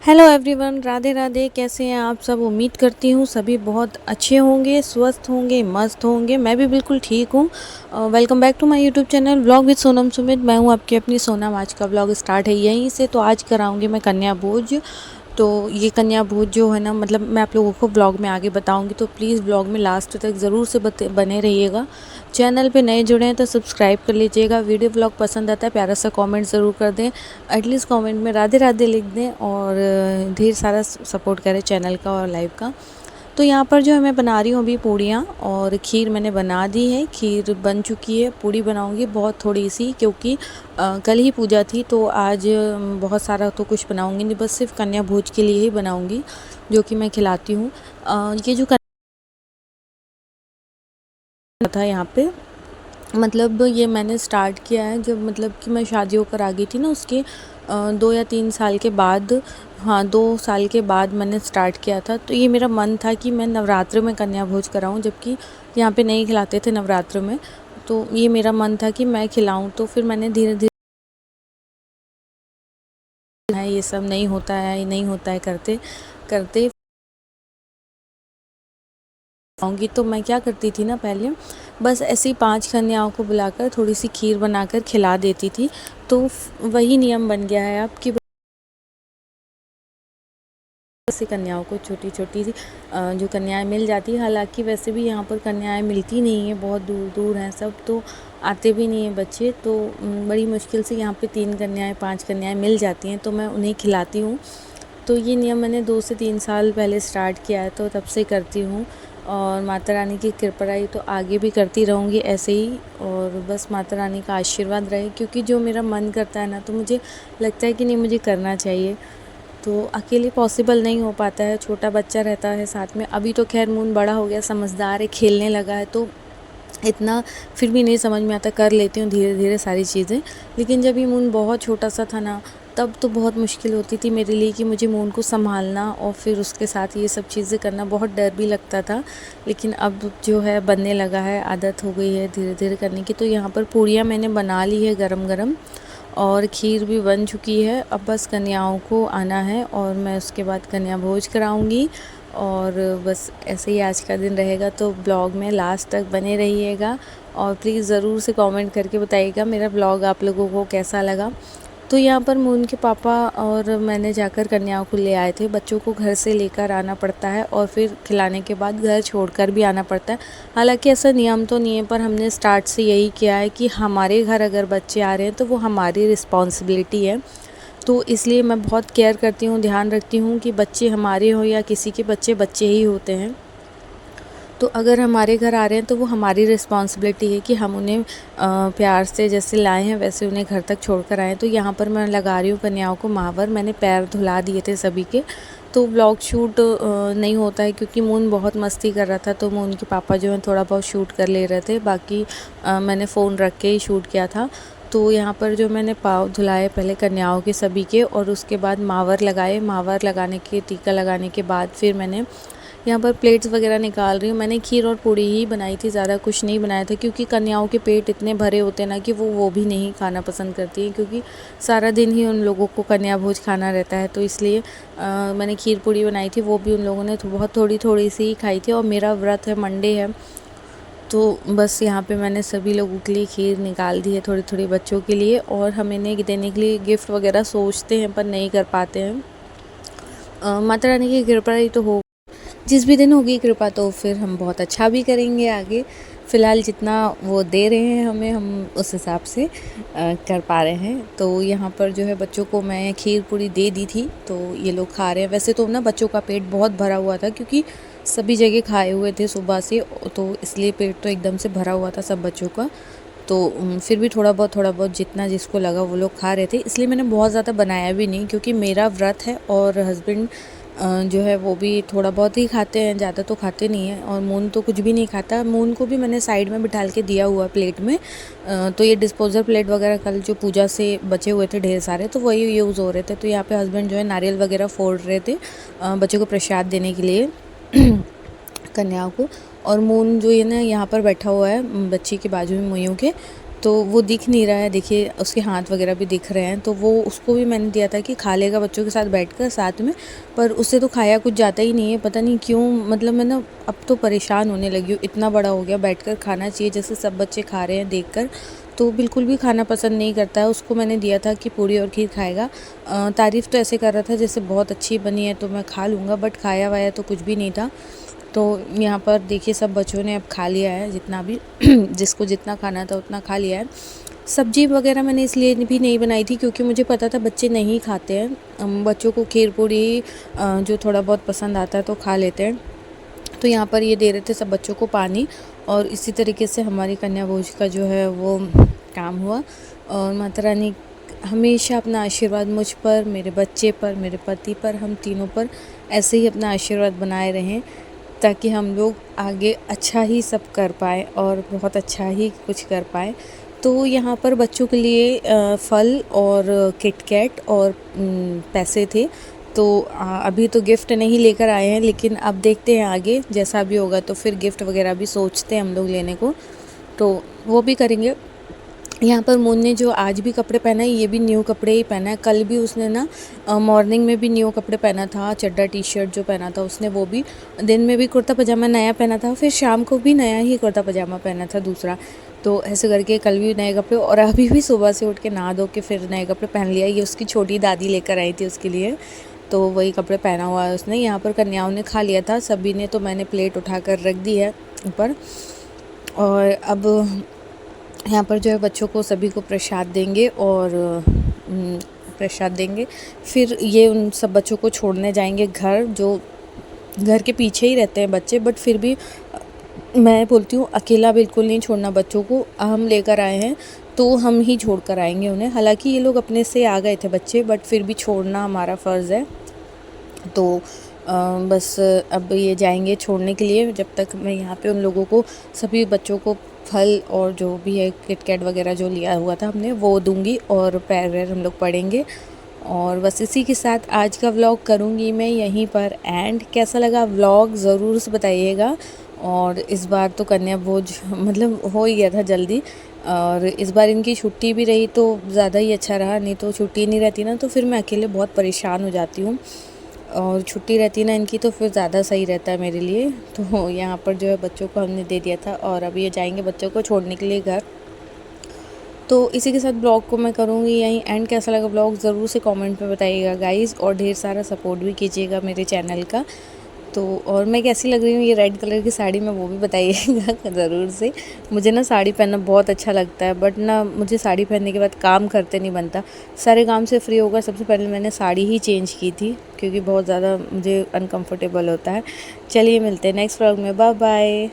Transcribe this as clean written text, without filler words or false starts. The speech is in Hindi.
Hello everyone, Radhe Radhe. कैसे हैं आप सब? उम्मीद करती हूँ सभी बहुत अच्छे होंगे, स्वस्थ होंगे, मस्त होंगे। मैं भी बिल्कुल ठीक हूँ। Welcome back to my YouTube channel vlog with Sonam Sumit. मैं हूँ आपकी अपनी सोनम। आज का व्लॉग स्टार्ट है यहीं से। तो आज कराऊंगी मैं कन्या भोज। तो ये कन्या भोज जो है ना, मतलब मैं आप लोगों को व्लॉग में आगे बताऊंगी, तो प्लीज़ व्लॉग में लास्ट तक ज़रूर से बने रहिएगा। चैनल पे नए जुड़े हैं तो सब्सक्राइब कर लीजिएगा। वीडियो व्लॉग पसंद आता है प्यारा सा कमेंट ज़रूर कर दें। एटलीस्ट कमेंट में राधे राधे लिख दें और ढेर सारा सपोर्ट करें चैनल का और लाइव का। तो यहाँ पर जो है मैं बना रही हूँ अभी पूड़ियाँ, और खीर मैंने बना दी है। खीर बन चुकी है। पूड़ी बनाऊँगी बहुत थोड़ी सी, क्योंकि कल ही पूजा थी, तो आज बहुत सारा तो कुछ बनाऊँगी नहीं, बस सिर्फ कन्या भोज के लिए ही बनाऊँगी, जो कि मैं खिलाती हूँ। ये जो कन्या था यहाँ पे, मतलब ये मैंने स्टार्ट किया है जब, मतलब कि मैं शादी होकर आ गई थी ना, उसके 2 या 3 साल के बाद, हाँ 2 साल के बाद मैंने स्टार्ट किया था। तो ये मेरा मन था कि मैं नवरात्र में कन्या भोज कराऊं, जबकि यहाँ पे नहीं खिलाते थे नवरात्र में। तो ये मेरा मन था कि मैं खिलाऊं, तो फिर मैंने धीरे धीरे है ये सब नहीं होता है, ये नहीं होता है करते करते आऊँगी। तो मैं क्या करती थी ना, पहले बस ऐसी 5 कन्याओं को बुलाकर थोड़ी सी खीर बनाकर खिला देती थी। तो वही नियम बन गया है अब कि से कन्याओं को छोटी छोटी सी जो कन्याएं मिल जाती है। हालांकि वैसे भी यहाँ पर कन्याएं मिलती नहीं है, बहुत दूर दूर हैं सब, तो आते भी नहीं हैं बच्चे। तो बड़ी मुश्किल से यहाँ पे 3 कन्याएं 5 कन्याएं मिल जाती हैं, तो मैं उन्हें खिलाती हूँ। तो ये नियम मैंने 2 से 3 साल पहले स्टार्ट किया है, तो तब से करती हूँ। और माता रानी की कृपा रही तो आगे भी करती रहूँगी ऐसे ही। और बस माता रानी का आशीर्वाद रहे, क्योंकि जो मेरा मन करता है ना, तो मुझे लगता है कि नहीं, मुझे करना चाहिए। तो अकेले पॉसिबल नहीं हो पाता है, छोटा बच्चा रहता है साथ में। अभी तो खैर मून बड़ा हो गया, समझदार है, खेलने लगा है, तो इतना फिर भी नहीं समझ में आता, कर लेती हूँ धीरे धीरे सारी चीज़ें। लेकिन जब ये मून बहुत छोटा सा था ना, तब तो बहुत मुश्किल होती थी मेरे लिए कि मुझे मून को संभालना और फिर उसके साथ ये सब चीज़ें करना। बहुत डर भी लगता था, लेकिन अब जो है बनने लगा है, आदत हो गई है धीरे धीरे करने की। तो यहाँ पर पूड़ियाँ मैंने बना ली है गरम गरम, और खीर भी बन चुकी है। अब बस कन्याओं को आना है और मैं उसके बाद कन्या भोज कराऊंगी। और बस ऐसे ही आज का दिन रहेगा। तो ब्लॉग में लास्ट तक बने रहिएगा, और प्लीज़ ज़रूर से कमेंट करके बताइएगा मेरा ब्लॉग आप लोगों को कैसा लगा। तो यहाँ पर मून के पापा और मैंने जाकर कन्याओं को ले आए थे। बच्चों को घर से लेकर आना पड़ता है और फिर खिलाने के बाद घर छोड़कर भी आना पड़ता है। हालांकि ऐसा नियम तो नहीं है, पर हमने स्टार्ट से यही किया है कि हमारे घर अगर बच्चे आ रहे हैं तो वो हमारी रिस्पॉन्सिबिलिटी है। तो इसलिए मैं बहुत केयर करती हूँ, ध्यान रखती हूँ कि बच्चे हमारे हो या किसी के बच्चे बच्चे ही होते हैं। तो अगर हमारे घर आ रहे हैं तो वो हमारी रिस्पॉन्सिबिलिटी है कि हम उन्हें प्यार से जैसे लाए हैं वैसे उन्हें घर तक छोड़ कर आएँ। तो यहाँ पर मैं लगा रही हूँ कन्याओं को महावर। मैंने पैर धुला दिए थे सभी के। तो व्लॉग शूट नहीं होता है, क्योंकि मून बहुत मस्ती कर रहा था, तो मून के पापा जो हैं थोड़ा बहुत शूट कर ले रहे थे। बाकी मैंने फ़ोन रख के ही शूट किया था। तो यहाँ पर जो मैंने पाँव धुलाए पहले कन्याओं के सभी के, और उसके बाद महावर लगाए। महावर लगाने के, टीका लगाने के बाद फिर मैंने यहाँ पर प्लेट्स वगैरह निकाल रही हूँ। मैंने खीर और पूड़ी ही बनाई थी, ज़्यादा कुछ नहीं बनाया था, क्योंकि कन्याओं के पेट इतने भरे होते हैं ना कि वो भी नहीं खाना पसंद करती हैं, क्योंकि सारा दिन ही उन लोगों को कन्या भोज खाना रहता है। तो इसलिए मैंने खीर पूड़ी बनाई थी, वो भी उन लोगों ने तो बहुत थोड़ी थोड़ी सी ही खाई थी। और मेरा व्रत है, मंडे है, तो बस यहाँ पे मैंने सभी लोगों के लिए खीर निकाल दी है, थोड़ी थोड़ी बच्चों के लिए। और हमें नहीं देने के लिए गिफ्ट वगैरह सोचते हैं, पर नहीं कर पाते हैं। माता रानी की कृपा ही तो हो, जिस भी दिन होगी कृपा तो फिर हम बहुत अच्छा भी करेंगे आगे। फ़िलहाल जितना वो दे रहे हैं हमें, हम उस हिसाब से कर पा रहे हैं। तो यहाँ पर जो है बच्चों को मैं खीर पूरी दे दी थी, तो ये लोग खा रहे हैं। वैसे तो ना बच्चों का पेट बहुत भरा हुआ था, क्योंकि सभी जगह खाए हुए थे सुबह से, तो इसलिए पेट तो एकदम से भरा हुआ था सब बच्चों का। तो फिर भी थोड़ा बहुत जितना जिसको लगा वो लोग खा रहे थे। इसलिए मैंने बहुत ज़्यादा बनाया भी नहीं, क्योंकि मेरा व्रत है और हस्बैंड जो है वो भी थोड़ा बहुत ही खाते हैं, ज़्यादा तो खाते नहीं हैं। और मून तो कुछ भी नहीं खाता। मून को भी मैंने साइड में बिठाल के दिया हुआ प्लेट में। तो ये डिस्पोजल प्लेट वगैरह कल जो पूजा से बचे हुए थे ढेर सारे, तो वही यूज़ हो रहे थे। तो यहाँ पे हस्बैंड जो है नारियल वगैरह फोड़ रहे थे बच्चों को प्रसाद देने के लिए कन्याओं को। और मून जो है ना यहाँ पर बैठा हुआ है बच्ची के बाजू में मोइयों के। तो वो दिख नहीं रहा है, देखिए उसके हाथ वगैरह भी दिख रहे हैं। तो वो उसको भी मैंने दिया था कि खा लेगा बच्चों के साथ बैठकर साथ में, पर उससे तो खाया कुछ जाता ही नहीं है, पता नहीं क्यों। मतलब मैं ना अब तो परेशान होने लगी हूँ, इतना बड़ा हो गया, बैठकर खाना चाहिए जैसे सब बच्चे खा रहे हैं देखकर, तो बिल्कुल भी खाना पसंद नहीं करता है। उसको मैंने दिया था कि पूड़ी और खीर खाएगा, तारीफ़ तो ऐसे कर रहा था जैसे बहुत अच्छी बनी है तो मैं खा लूँगा, बट खाया वाया तो कुछ भी नहीं था। तो यहाँ पर देखिए सब बच्चों ने अब खा लिया है, जितना भी जिसको जितना खाना था उतना खा लिया है। सब्जी वगैरह मैंने इसलिए भी नहीं बनाई थी क्योंकि मुझे पता था बच्चे नहीं खाते हैं। बच्चों को खीर पूड़ी जो थोड़ा बहुत पसंद आता है तो खा लेते हैं। तो यहाँ पर ये दे रहे थे सब बच्चों को पानी, और इसी तरीके से हमारी कन्या भोज का जो है वो काम हुआ। और माता रानी हमेशा अपना आशीर्वाद मुझ पर, मेरे बच्चे पर, मेरे पति पर, हम तीनों पर ऐसे ही अपना आशीर्वाद बनाए रहें, ताकि हम लोग आगे अच्छा ही सब कर पाएँ और बहुत अच्छा ही कुछ कर पाएँ। तो यहाँ पर बच्चों के लिए फल और किटकैट और पैसे थे। तो अभी तो गिफ्ट नहीं लेकर आए हैं, लेकिन अब देखते हैं आगे जैसा भी होगा तो फिर गिफ्ट वगैरह भी सोचते हैं हम लोग लेने को, तो वो भी करेंगे। यहाँ पर मून ने जो आज भी कपड़े पहना है ये भी न्यू कपड़े ही पहना है। कल भी उसने ना मॉर्निंग में भी न्यू कपड़े पहना था, चड्डा टी शर्ट जो पहना था उसने वो भी, दिन में भी कुर्ता पजामा नया पहना था, फिर शाम को भी नया ही कुर्ता पजामा पहना था दूसरा। तो ऐसे करके कल भी नए कपड़े, और अभी भी सुबह से उठ के नहा धो के फिर नए कपड़े पहन लिया। ये उसकी छोटी दादी लेकर आई थी उसके लिए, तो वही कपड़े पहना हुआ है उसने। यहाँ पर कन्याओं ने खा लिया था सभी ने, तो मैंने प्लेट उठा कर रख दी है ऊपर। और अब यहाँ पर जो है बच्चों को सभी को प्रसाद देंगे, और प्रसाद देंगे, फिर ये उन सब बच्चों को छोड़ने जाएंगे घर, जो घर के पीछे ही रहते हैं बच्चे, बट फिर भी मैं बोलती हूँ अकेला बिल्कुल नहीं छोड़ना बच्चों को। हम लेकर आए हैं तो हम ही छोड़ कर आएंगे उन्हें। हालांकि ये लोग अपने से आ गए थे बच्चे, बट फिर भी छोड़ना हमारा फ़र्ज़ है। तो बस अब ये जाएंगे छोड़ने के लिए, जब तक मैं यहाँ पे उन लोगों को, सभी बच्चों को फल और जो भी है किटकैट वगैरह जो लिया हुआ था हमने वो दूंगी, और पैर वैर हम लोग पढ़ेंगे। और बस इसी के साथ आज का व्लॉग करूँगी मैं यहीं पर एंड। कैसा लगा व्लॉग ज़रूर से बताइएगा। और इस बार तो कन्या भोज मतलब हो ही गया था जल्दी, और इस बार इनकी छुट्टी भी रही तो ज़्यादा ही अच्छा रहा, नहीं तो छुट्टी नहीं रहती ना तो फिर मैं अकेले बहुत परेशान हो जाती हूँ, और छुट्टी रहती ना इनकी तो फिर ज़्यादा सही रहता है मेरे लिए। तो यहाँ पर जो है बच्चों को हमने दे दिया था, और अभी ये जाएंगे बच्चों को छोड़ने के लिए घर। तो इसी के साथ ब्लॉग को मैं करूँगी यहीं एंड। कैसा लगा ब्लॉग ज़रूर से कमेंट में बताइएगा गाइज़, और ढेर सारा सपोर्ट भी कीजिएगा मेरे चैनल का। तो और मैं कैसी लग रही हूँ ये रेड कलर की साड़ी में वो भी बताइएगा ज़रूर से। मुझे ना साड़ी पहनना बहुत अच्छा लगता है, बट ना मुझे साड़ी पहनने के बाद काम करते नहीं बनता। सारे काम से फ्री होकर सबसे पहले मैंने साड़ी ही चेंज की थी, क्योंकि बहुत ज़्यादा मुझे अनकम्फर्टेबल होता है। चलिए मिलते हैं नेक्स्ट व्लॉग में, बाय बाय।